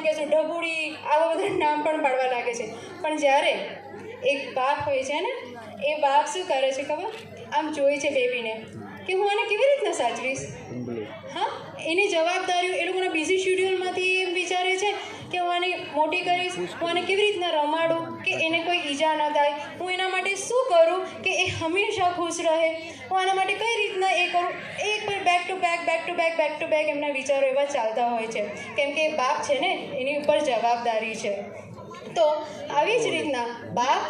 કે છે ઢબુડી, આવા બધા નામ પણ પાડવા લાગે છે. પણ જ્યારે એક બાપ હોય છે ને, એ બાપ શું કરે છે ખબર? આમ જોઈ છે બેબીને કે હું આને કેવી રીતના સાચવીશ. હા, એની જવાબદારીઓ એ લોકોના બિઝી શેડ્યુલમાંથી એમ વિચારે છે કે હું આને મોટી કરીશ, હું આને કેવી રીતના રમાડું કે એને કોઈ ઈજા ન થાય, હું એના માટે શું કરું કે એ હંમેશા ખુશ રહે, હું આના માટે કઈ રીતના એ કરું. એક પર બેક ટુ બેક એમના વિચારો એવા ચાલતા હોય છે, કેમ કે બાપ છે ને એની ઉપર જવાબદારી છે. તો આવી જ રીતના બાપ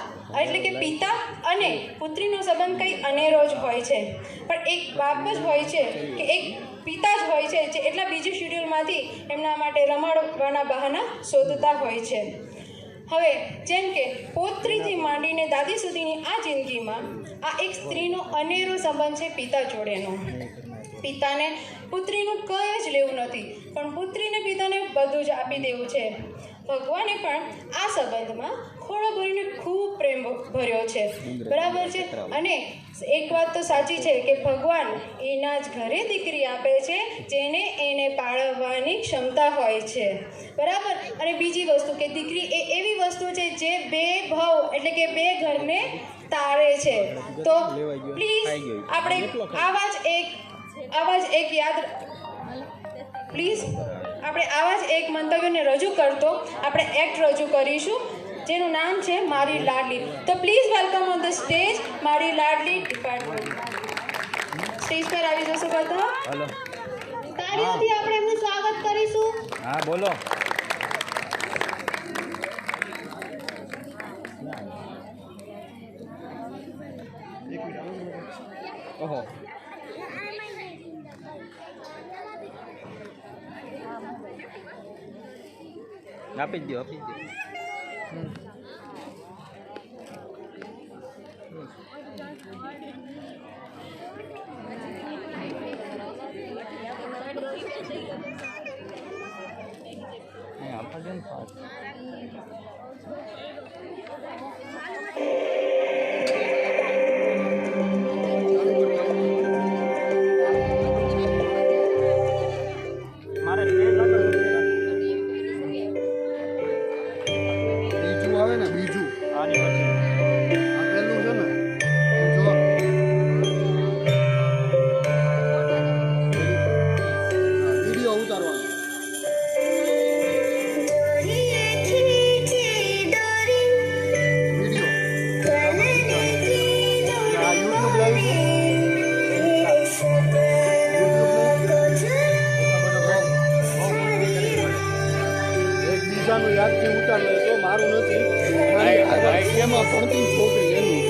એટલે કે પિતા અને પુત્રીનો સંબંધ કંઈ અનેરો જ હોય છે. પણ એક બાપ જ હોય છે કે એક પિતા જ હોય છે જે એટલા બીજી શેડ્યુલમાંથી એમના માટે રમાડવાના બહાના શોધતા હોય છે. હવે જેમ કે પૌત્રીથી માંડીને દાદી સુધીની આ જિંદગીમાં આ એક સ્ત્રીનો અનેરો સંબંધ છે પિતા જોડેનો. પિતાને પુત્રીનું કંઈ જ લેવું નથી, પણ પુત્રીને પિતાને બધું જ આપી દેવું છે. ભગવાને પણ આ સંબંધમાં ખોળો ભરીને ખૂબ પ્રેમ ભર્યો છે, બરાબર છે. અને એક વાત તો સાચી છે કે ભગવાન એના જ ઘરે દીકરી આપે છે જેને એને પાળવવાની ક્ષમતા હોય છે, બરાબર. અને બીજી વસ્તુ કે દીકરી એ એવી વસ્તુ છે જે બે ભાવ એટલે કે બે ઘરને તારે છે. તો પ્લીઝ આપણે આવા જ એક મંતવ્યને રજૂ કરતો આપણે એક્ટ રજૂ કરીશું જેનું નામ છે મારી લાડલી. તો please welcome on the stage મારી લાડલી ડિપાર્ટમેન્ટ. સ્ટેજ પર આવી જશો બધા. તાળીઓથી આપણે એમનું સ્વાગત કરીશું. હા બોલો. ઓહો, આપી જ દો. યાદથી ઉતાર લે તો મારું નથી એમાં ભણતી છોકરી એનું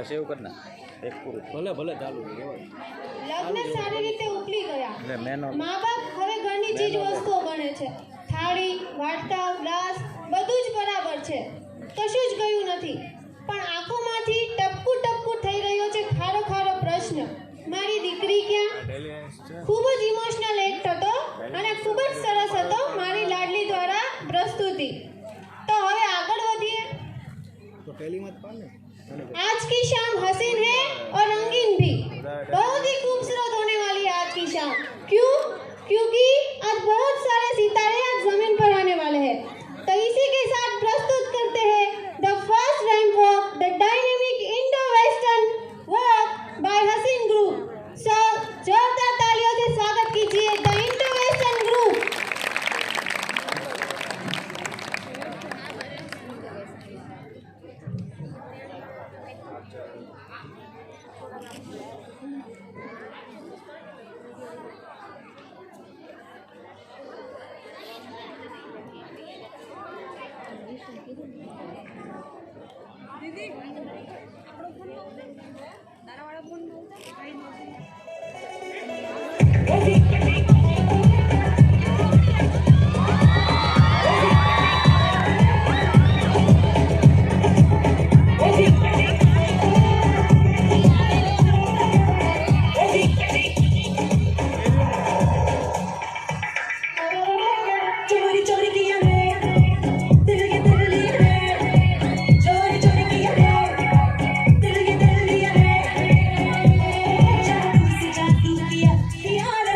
સેવ કર ના એક પૂરું ભલે ભલે ચાલુ રહેવા લગ્ન સારી રીતે ઉકલી ગયા. એટલે મેનો મા બાપ હવે ઘરની ચીજ વસ્તુઓ ગણે છે. થાળી, વાટકા, ગ્લાસ બધું જ બરાબર છે, કશું જ ગયું નથી. પણ આંખોમાંથી ટપકું ટપકું થઈ રહ્યો છે ખારો ખારો પ્રશ્ન, મારી દીકરી ક્યાં? ખૂબ જ ઇમોશનલ એક્ટ હતો અને ખૂબ જ સરસ હતો મારી લાડલી દ્વારા પ્રસ્તુતિ. તો હવે આગળ વધીએ. તો પહેલી મત પાડને आज की शाम हसीन है और रंगीन भी, बहुत ही खूबसूरत होने वाली है आज की शाम. क्यों? क्योंकि आज बहुत सारे सितारे आज जमीन पर आने वाले हैं. तो इसी के साथ प्रस्तुत करते हैं the first ramp walk, the dynamic Indo western walk bye हसीन ग्रुप. सो जोरदार तालियों से स्वागत कीजिए द इंडो वेस्टर्न ग्रुप. चोरी चोरी किया है दिल ये दिल लिया है, चोरी चोरी किया है दिल ये दिल लिया है, जादू से जादू किया यार.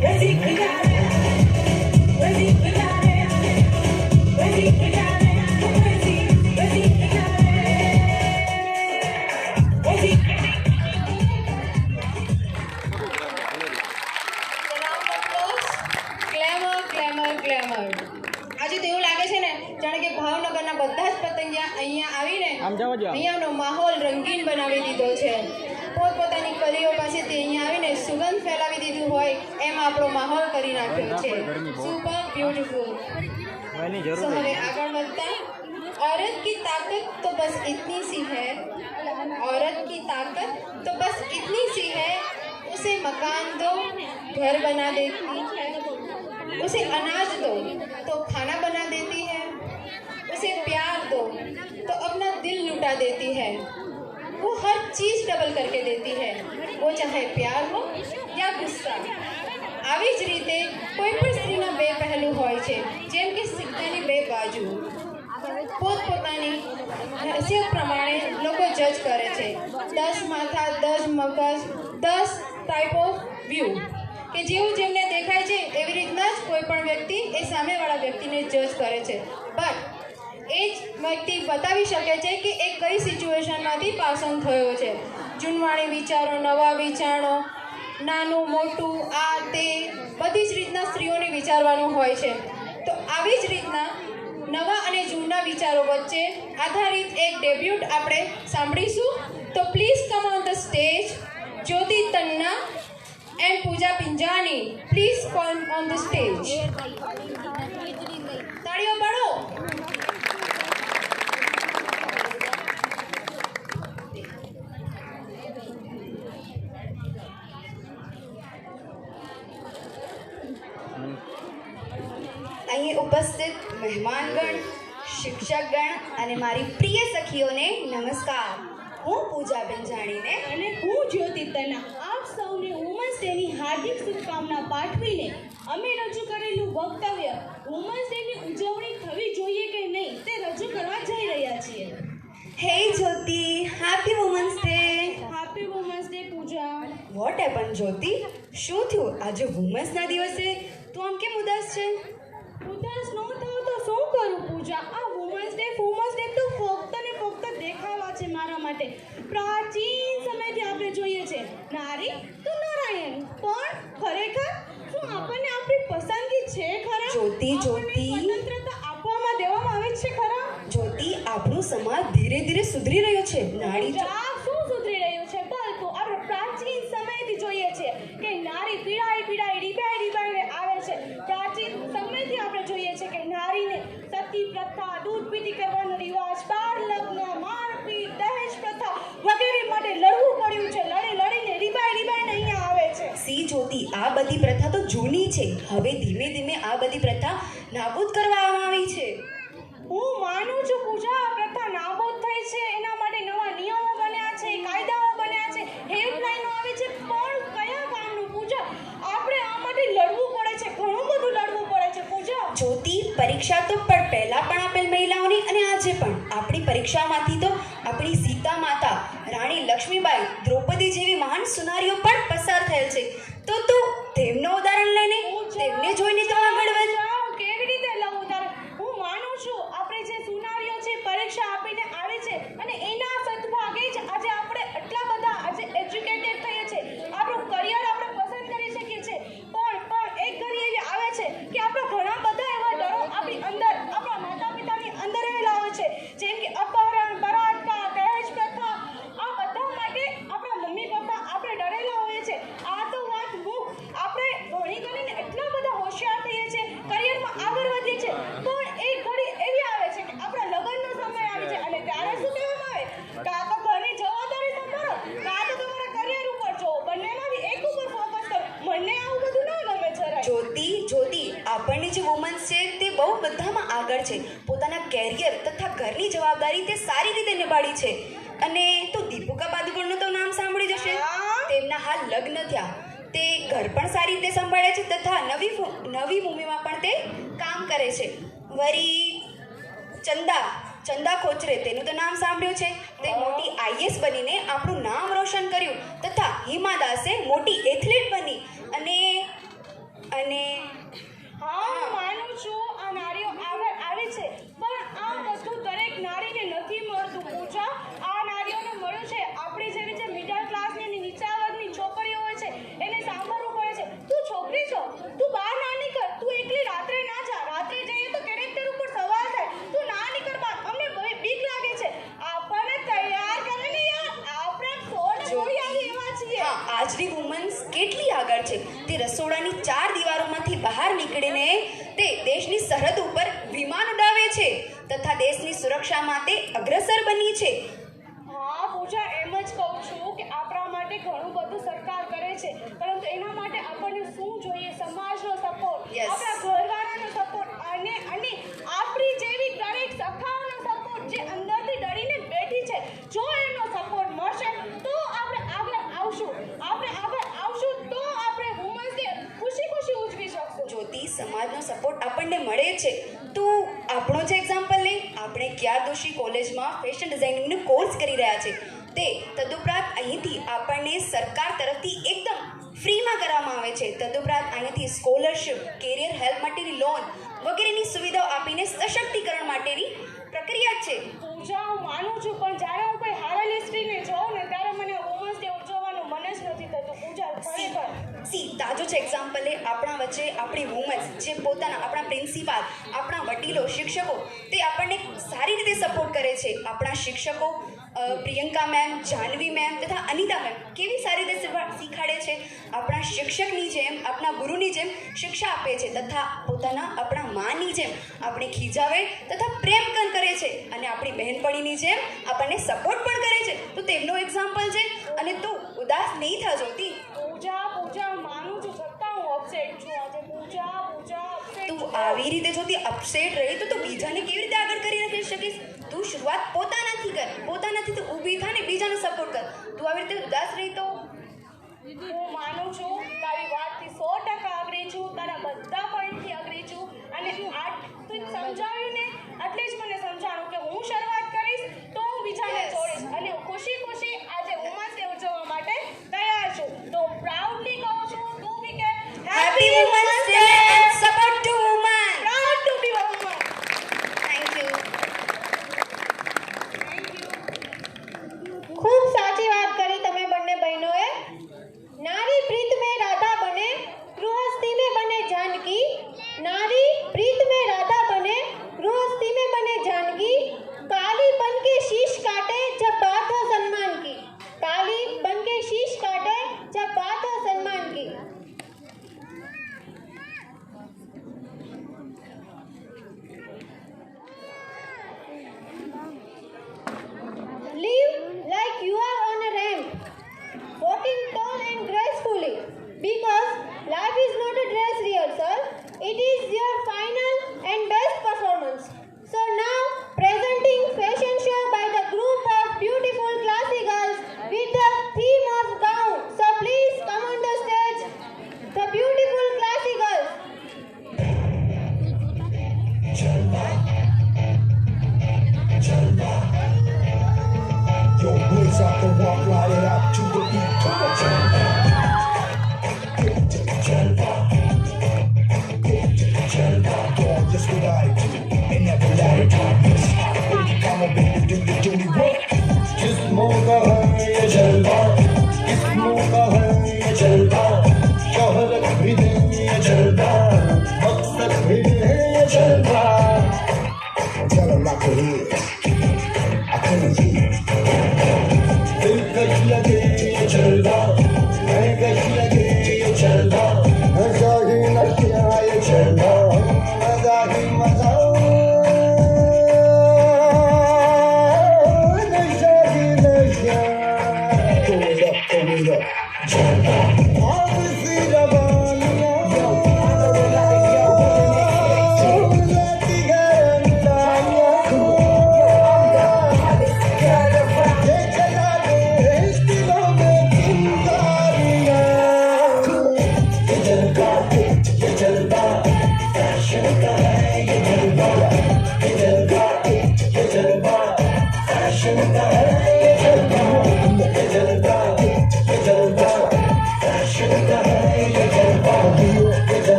Glamour glamour glamour. આજે તો એવું લાગે છે ને જાણે કે ભાવનગરના બધા જ પતંગિયા અહીંયા આવીને આમ જવા દો. અહીંયાનો માહોલ રંગીન બનાવી દીધો છે. પોતપોતાની કલીઓ પાસેથી અહીંયા આવીને સુગંધ ફેલાવી દીધું હોય એમ આપણો માહોલ કરી નાખ્યો છે. Super beautiful. એની तो જરૂર हमें नहीं. आगे बढ़ता औरत की ताकत तो बस इतनी सी है, औरत की ताकत तो बस इतनी सी है, उसे मकान दो घर बना देती है, उसे अनाज दो तो खाना बना देती है, उसे प्यार दो तो अपना दिल लुटा देती है. वो हर चीज़ डबल करके देती है, वो चाहे प्यार हो या गुस्सा. આવી જ રીતે કોઈ પણ સ્ત્રીના બે પહેલું હોય છે, જેમ કે સિક્કાની બે બાજુ. પોતપોતાની હેસિયત પ્રમાણે લોકો જજ કરે છે. 10 માથા 10 મગજ 10 ટાઈપ ઓફ વ્યૂ કે જેવું જેમને દેખાય છે એવી રીતના જ કોઈ પણ વ્યક્તિ એ સામેવાળા વ્યક્તિને જજ કરે છે. બટ એ જ વ્યક્તિ બતાવી શકે છે કે એ કઈ સિચ્યુએશનમાંથી પાસ ઓન થયો છે. જૂનવાણી વિચારો, નવા વિચારો, નાનું મોટું આ તે બધી જ રીતના સ્ત્રીઓને વિચારવાનું હોય છે. તો આવી જ રીતના નવા અને જૂના વિચારો વચ્ચે આધારિત એક ડેબ્યુટ આપણે સાંભળીશું. તો please come on the stage Jyoti Tanna and Pooja Pinjani. Please come on the stage. તાળીઓ પાડો. અહીં ઉપસ્થિત મહેમાનગણ, શિક્ષકગણ અને મારી પ્રિય સખીઓને નમસ્કાર. હું પૂજા પિંજાણીને અને હું જ્યોતિ તન્ના આપ સૌને વુમન્સ ડેની હાર્દિક શુભકામના પાઠવીને અમે રજૂ કરેલું વક્તવ્ય વુમન્સ ડેની ઉજવણી થવી જોઈએ કે નહીં તે રજૂ કરવા જઈ રહ્યા છીએ. Hey Jyoti, happy women's day. Happy women's day Pooja. What happen Jyoti? શું થયું આજે વુમન્સના દિવસે તું આમ કેમ ઉદાસ છે? ઉદાસ ન થાવ તો શું કરું પૂજા? આ વુમન્સ ડે તો ફક્ત ને ફક્ત દેખાવા છે મારા માટે. પ્રાચીન સમયથી આપણે જોઈએ છે નારી તો નારાયણ, પણ ખરેખર શું આપણને આપણી પસંદગી છે ખરા? જ્યોતિ, જ્યોતિ. આપણને સ્વતંત્રતા આપવામાં દેવામાં આવે છે ખરા? જ્યોતિ, આપણું સમાજ ધીરે ધીરે સુધરી રહ્યો છે. નારી આ શું સુધરી રહ્યું છે? પરંતુ આપણે પ્રાચીન સમયથી જોઈએ છે કે નારી પીડાઈ રીબાઈને આવે છે. પ્રાચીન સમયથી આપણે જોઈએ છે કે નારીને સતી પ્રથા, દૂધ પીતી કરવાનો રિવાજ, બાળ લગ્ન, મારપીટ, દહેજ પ્રથા વગેરે માટે લડવું પડ્યું છે. લડીને રીબાઈને અહીંયા આવે છે. સી જ્યોતિ, આ બધી પ્રથા તો જૂની છે. હવે ધીમે ધીમે આ બધી પ્રથા નાબૂદ કરવામાં આવી છે. હું માનું છું પૂજા, આ પ્રથા નાબૂદ થઈ છે. એના માટે નવા નિયમો બન્યા છે, કાયદાઓ બન્યા છે, હેલ્પલાઈનો આવી છે. પણ કયા કામનું પૂજા? આપણે આ માટે લડવું પડે છે, ઘણું બધું લડવું પડે છે પૂજા. જ્યોતિ, પરીક્ષા તો પણ પહેલા પણ આપેલ મહિલાઓની અને આજે પણ આપણી પરીક્ષામાંથી તો આપણી સીતા માતા, રાણી લક્ષ્મીબાઈ, દ્રૌપદી જેવી મહાન સુનારીઓ પણ પસાર થયેલ છે. તો તું તેમનું ઉદાહરણ લઈને તેમને જોઈને તો આગળ વધ. હું કેવી રીતે લઉં ઉદાહરણ? હું માનું છું આપણે જે સુનારીઓ છે પરીક્ષા આપીને આવે છે અને એના સદભાગે જ આજે આપણે એટલા બધા આજે એજ્યુકેટેડ થઈએ છીએ, આપણું કરિયર આપણે પસંદ કરી શકીએ છીએ. પણ એક ઘડી એવી આવે છે કે આપણા ઘણા બધા એવા ડરો આપણી અંદર, આપણા માતા પિતાની અંદર રહેલા હોય છે, જેમ કે અપહરણ, બળાત્કાર, દહેજ પ્રથા. આ બધા માટે આપણા મમ્મી પપ્પા આપણે ડરેલા હોઈએ છીએ. આ તો વાત આપણે ભણી ગણીને એટલા બધા હોશિયાર થઈએ છીએ, કરિયરમાં આગળ વધીએ છીએ. પણ એક ઘડી એવી આવે છે કે આપણા લગ્નનો સમય આવે છે અને ત્યારે શું કહેવામાં આવે? કાં તો ઘરની જવાબદારી સંભાળો, કાં તો તમારા કરિયર ઉપર જો, બંનેમાંથી એક ઉપર ફોકસ કરો. મને આવું બધું ના ગમે જરાય. જ્યોતિ, આપણની જે વુમન્સ છે તે બહુ બધામાં આગળ છે. પોતાના કેરિયર તથા ઘરની જવાબદારી તે સારી રીતે નિભાડી છે. અને તો દીપિકા પાદુકોણનું તો નામ સાંભળી જશે. તેમના હાલ લગ્ન થયા. તે ઘર પણ સારી રીતે સંભાળે છે તથા નવી મૂવીમાં પણ તે કામ કરે છે. વળી ચંદા ખોચરે, તેનું તો નામ સાંભળ્યું છે. તે મોટી આઈએસ બનીને આપણું નામ રોશન કર્યું તથા હિમા દાસે મોટી એથ્લેટ બની અને અને હા હું માનું છું આ નારીઓ આગળ આવે છે પણ આ બધું દરેક નારીને નથી મળતું પૂજા. આ નારીઓને મળ્યું છે આપણી જેવી જે મિડલ ક્લાસની અને નીચા વર્ગની છોકરીઓ હોય છે એને સાંભળવું પડે છે. તું છોકરી છો, તું બહાર ના નીકળ, તું એકલી રાત્રે ના જા, રાત્રે જઈએ તો કેરેક્ટર ઉપર સવાલ થાય, તું ના નીકળ બહાર, અમને બીક લાગે છે. આપણને તૈયાર કરે ને યાર, આપણે સોળ છોડી આવી એવા છીએ. હા, આજની વુમન્સ કેટલી આગળ છે. તે રસોડાની 4 દિવારોમાંથી બહાર નીકળીને તે દેશની સરહદ ઉપર વિમાન ઉડાવે છે તથા દેશની સુરક્ષા માટે અગ્રસર બની છે. હા પૂજા, એમ જ કહું છું કે આપણા માટે ઘણું બધું સરકાર કરે છે પરંતુ એના માટે આપણને શું જોઈએ? સમાજનો સપોર્ટ, Yes. આપણા ઘરવાળાનો સપોર્ટ અને આપણી જેવી દરેક સખાઓનો સપોર્ટ જે અંદરથી ડરીને બેઠી છે. જો એમનો સપોર્ટ મળશે તો આપણે આગળ આવશું તો આપણે વુમન્સ ડે ખુશી ઉજવી શકશું. જ્યોતિ, સમાજનો સપોર્ટ આપણને મળે છે. તું આપણો જ એક્ઝામ્પલ લે. આપણે ક્યાર દોશી કોલેજમાં ફેશન ડિઝાઇનિંગનો કોર્સ કરી રહ્યા છે. તે તદુપરાંત અહીંથી આપણને સરકાર તરફથી એકદમ ફ્રીમાં કરવામાં આવે છે. તદુપરાંત અહીંથી સ્કોલરશિપ, કેરિયર હેલ્પ માટેની લોન વગેરેની સુવિધાઓ આપીને સશક્તિકરણ માટેની પ્રક્રિયા છે. પૂજા, હું માનું છું પણ જ્યારે હું કોઈ હારેલી સ્ત્રીને જોઉં ને ત્યારે મને વુમન્સ ડે ઉજવવાનું મન જ નથી થતું. પૂજા, ખરેખર સી, તાજો જ એક્ઝામ્પલ લે. આપણા વચ્ચે આપણી વુમન્સ જે પોતાના આપણા પ્રિન્સિપાલ, આપણા વડીલો, શિક્ષકો તે આપણને સારી રીતે સપોર્ટ કરે છે. આપણા શિક્ષકો પ્રિયંકા મેમ, જાહ્નવી મેમ તથા અનિતા મેમ કેવી સારી રીતે શીખાડે છે. આપણા શિક્ષકની જેમ, આપણા ગુરુની જેમ શિક્ષા આપે છે તથા આપણા માની જેમ આપણે ખીજાવે તથા પ્રેમ પણ કરે છે અને આપણી બહેનપણીની જેમ આપણને સપોર્ટ પણ કરે છે. તો તેમનો એક્ઝામ્પલ છે અને તું ઉદાસ નહીં થા જ્યોતિ. પૂજા, હું માનું છું છતાં હું અપસેટ છું આજે. પૂજા, અપસેટ તું છું. આવી રીતે જો તું અપસેટ રહી તો તું બીજાને કેવી રીતે આગળ કરી રાખી શકીશ? તું શરૂઆત પોતાનાથી કર. પોતાનાથી તું ઊભી થા ને બીજાને સપોર્ટ કર. તું આવી રીતે ઉદાસ રહી તો હું માનું છું તારી વાતથી 100% અગ્રી છું, તારા બધા પોઈન્ટથી અગ્રી છું અને તું સમજાવ્યું ને એટલે જ મને સમજાણું કે હું શરૂઆત કરીશ તો હું બીજાને Yes. છોડીશ અને ખુશી આજે વુમન્સ ડે ઉજવવા માટે તૈયાર છું. તો પ્રાઉડલી કહું છું, તું બી કે happy women's day and support to woman. Proud to be a woman. Thank you. ખૂબ સાચી વાત કરી તમે બંને બહેનોએ. નારી પ્રીત में राधा बने, गृहस्थी में बने जानकी. नारी प्रीत में राधा बने, गृहस्थी में बने जानकी. काली बन के शीश काटे जब बात हो सम्मान की. काली बन के शीश काटे जब बात हो सम्मान की. Live like you are on a ramp, walking tall and gracefully, because life is not a dress rehearsal, it is your final and best performance. So now, presenting fashion show by the group of beautiful classy girls with the theme of gown. So please come on the stage, the beautiful classy girls. Yo, boys out the walk, ride it out to the beat. Go to Jalva. Dog, just what I do. And never let it darkness. Come on, baby, do the dirty work. किस मौका है ये जलवा, किस मौका है ये जलवा. शोहरत भी दे ये जलवा, मकसद भी दे ये जलवा. Tell them like it is. I couldn't hear. दिल कहीं लगे ये जलवा.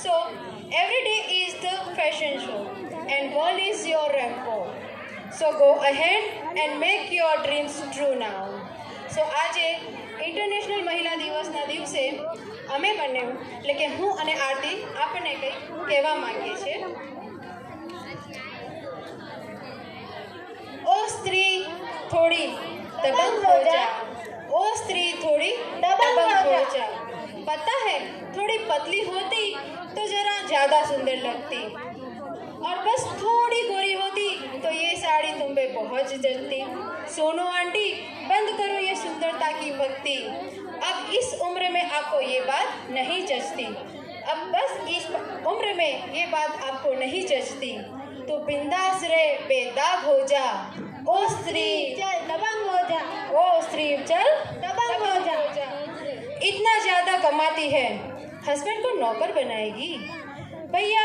So every day is the fashion show and world is your rainbow. So go ahead and make your dreams true now. So આજે ઇન્ટરનેશનલ મહિલા દિવસના દિવસે અમે બંને એટલે કે હું અને આરતી આપણને કંઈક કહેવા માંગીએ છીએ. ओ स्त्री थोड़ी दबंग हो जा, ओ स्त्री थोड़ी दबंग हो जा. पता है थोड़ी पतली होती तो जरा ज़्यादा सुंदर लगती, और बस थोड़ी गोरी होती तो ये साड़ी तुम पे बहुत जचती. सोनो आंटी बंद करो ये सुंदरता की भक्ति, अब इस उम्र में आपको ये बात नहीं जचती, अब बस इस उम्र में ये बात आपको नहीं जचती. तो बिंदास रे बेदाग हो जा, ओ स्त्री चल दबंग हो जा, ओ स्त्री चल दबंग हो जा. इतना ज़्यादा कमाती है हस्बैंड को नौकर बनाएगी. भैया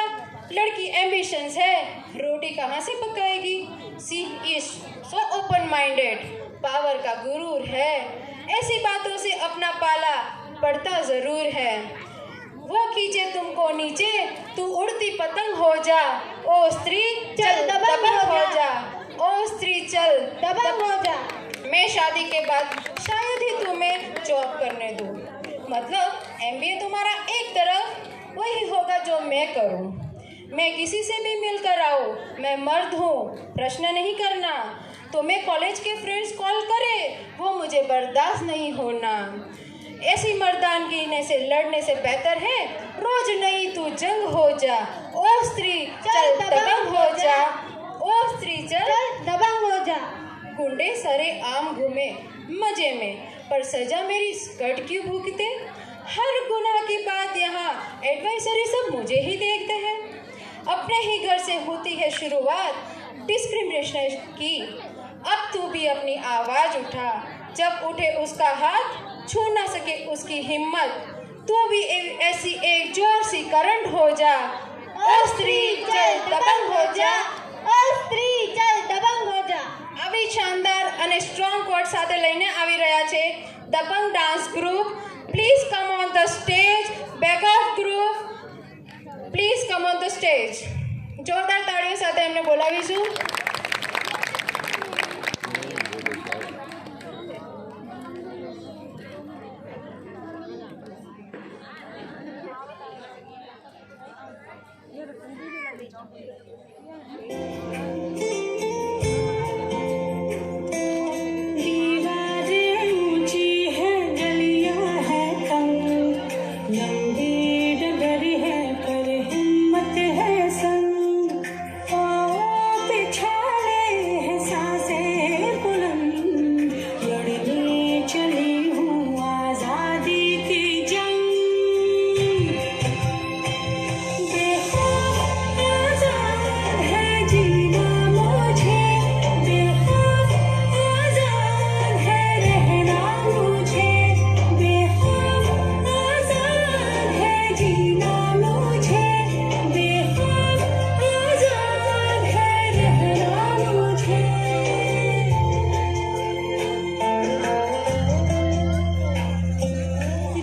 लड़की एम्बिशंस है, रोटी कहाँ से पकाएगी. She is so open minded, power का गुरूर है, ऐसी बातों से अपना पाला पड़ता ज़रूर है. वो खींचे तुमको नीचे तू उड़ती पतंग हो जा, ओ स्त्री चल दबंग हो जा, ओ स्त्री चल दबंग हो जा. मैं शादी के बाद शायद ही तुम्हें जॉब करने दूँ, मतलब MBA तुम्हारा एक तरफ, वही होगा जो मैं करूँ. मैं किसी से भी मिलकर आऊँ, मैं मर्द हूँ, प्रश्न नहीं करना. तो मैं कॉलेज के फ्रेंड्स कॉल करे, वो मुझे बर्दाश्त नहीं होना. ऐसी मर्दानगी से लड़ने से बेहतर है रोज नई तू जंग हो जा, ओ स्त्री चल दबंग हो जा, ओ स्त्री चल दबंग हो जा. गुंडे सरे आम घूमे मजे में, पर सजा मेरी स्कर्ट क्यों भूखते. हर गुनाह की बात यहाँ एडवाइजरी सब मुझे ही देखते हैं. अपने ही घर से होती है शुरुआत डिस्क्रिमिनेशन की, अब तू भी अपनी आवाज़ उठा, जब उठे उसका हाथ छू ना सके उसकी हिम्मत, तू भी ऐसी एक जोर सी करंट हो जा, ओ स्त्री चल दबंग हो जा, ओ स्त्री चल दबंग हो जा. આવી શાનદાર અને સ્ટ્રોંગ કોટ સાથે લઈને આવી રહ્યા છે Dabang dance group. Please come on the stage. Back off group please come on the stage. જોરદાર તાળીઓ સાથે એમને બોલાવીશું. दीवारें ऊंची है, गलियां है तंग, लंबी डगर है पर हिम्मत है संग. पाँव पे छाले है सांसें बुलंद, लड़ने चली हूँ आजादी की जंग. बेखौफ आजाद है जीना मुझे, बेखौफ आजाद है रहना मुझे, बेखौफ आजाद है जीना मुझे, बेखौफ आजाद है रहना मुझे.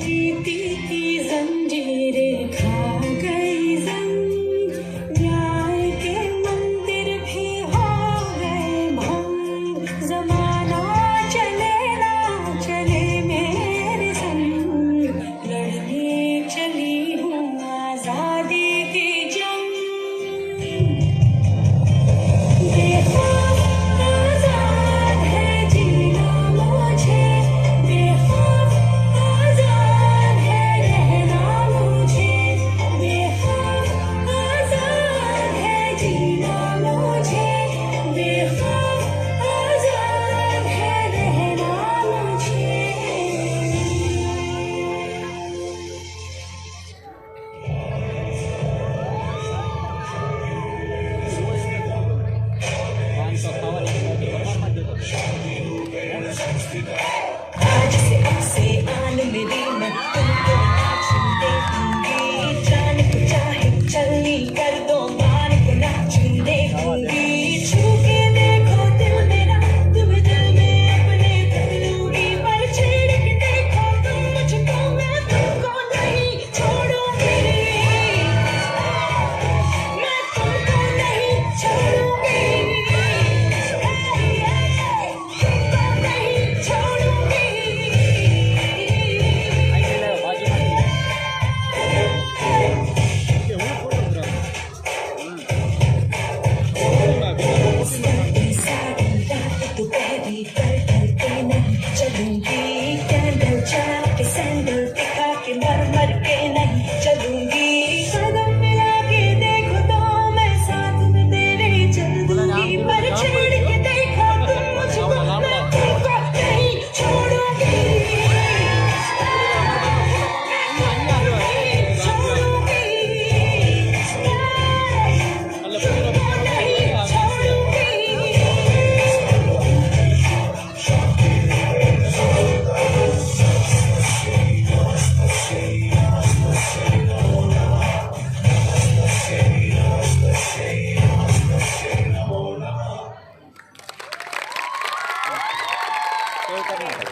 रीति की जंजीरें खा गई जंग, न्याय के मंदिर भी हो गए भंग. जमाना चले ना चले मेरे संग, लड़ने चली हूँ आजादी की जंग. बेखौफ आजाद है जीना मुझे, बेखौफ आजाद है रहना मुझे, बेखौफ आजाद है जीना मुझे, बेखौफ आजाद है रहना मुझे. आज से आन मेरी मैं तुमको नाचने दूंगी, जान को चाहे चलनी कर दो मान को नाचने दूंगी. छू के देखो दिल मेरा, तुम दिल में अपने कर लूंगी, पर छेड़ के देखो तुम मुझको, मैं तुमको नहीं छोड़ूंगी. સેવ કરી નાખો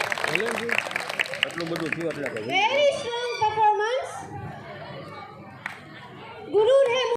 એટલું બધું થયું એટલે કે વેરી સ્ટ્રોંગ પરફોર્મન્સ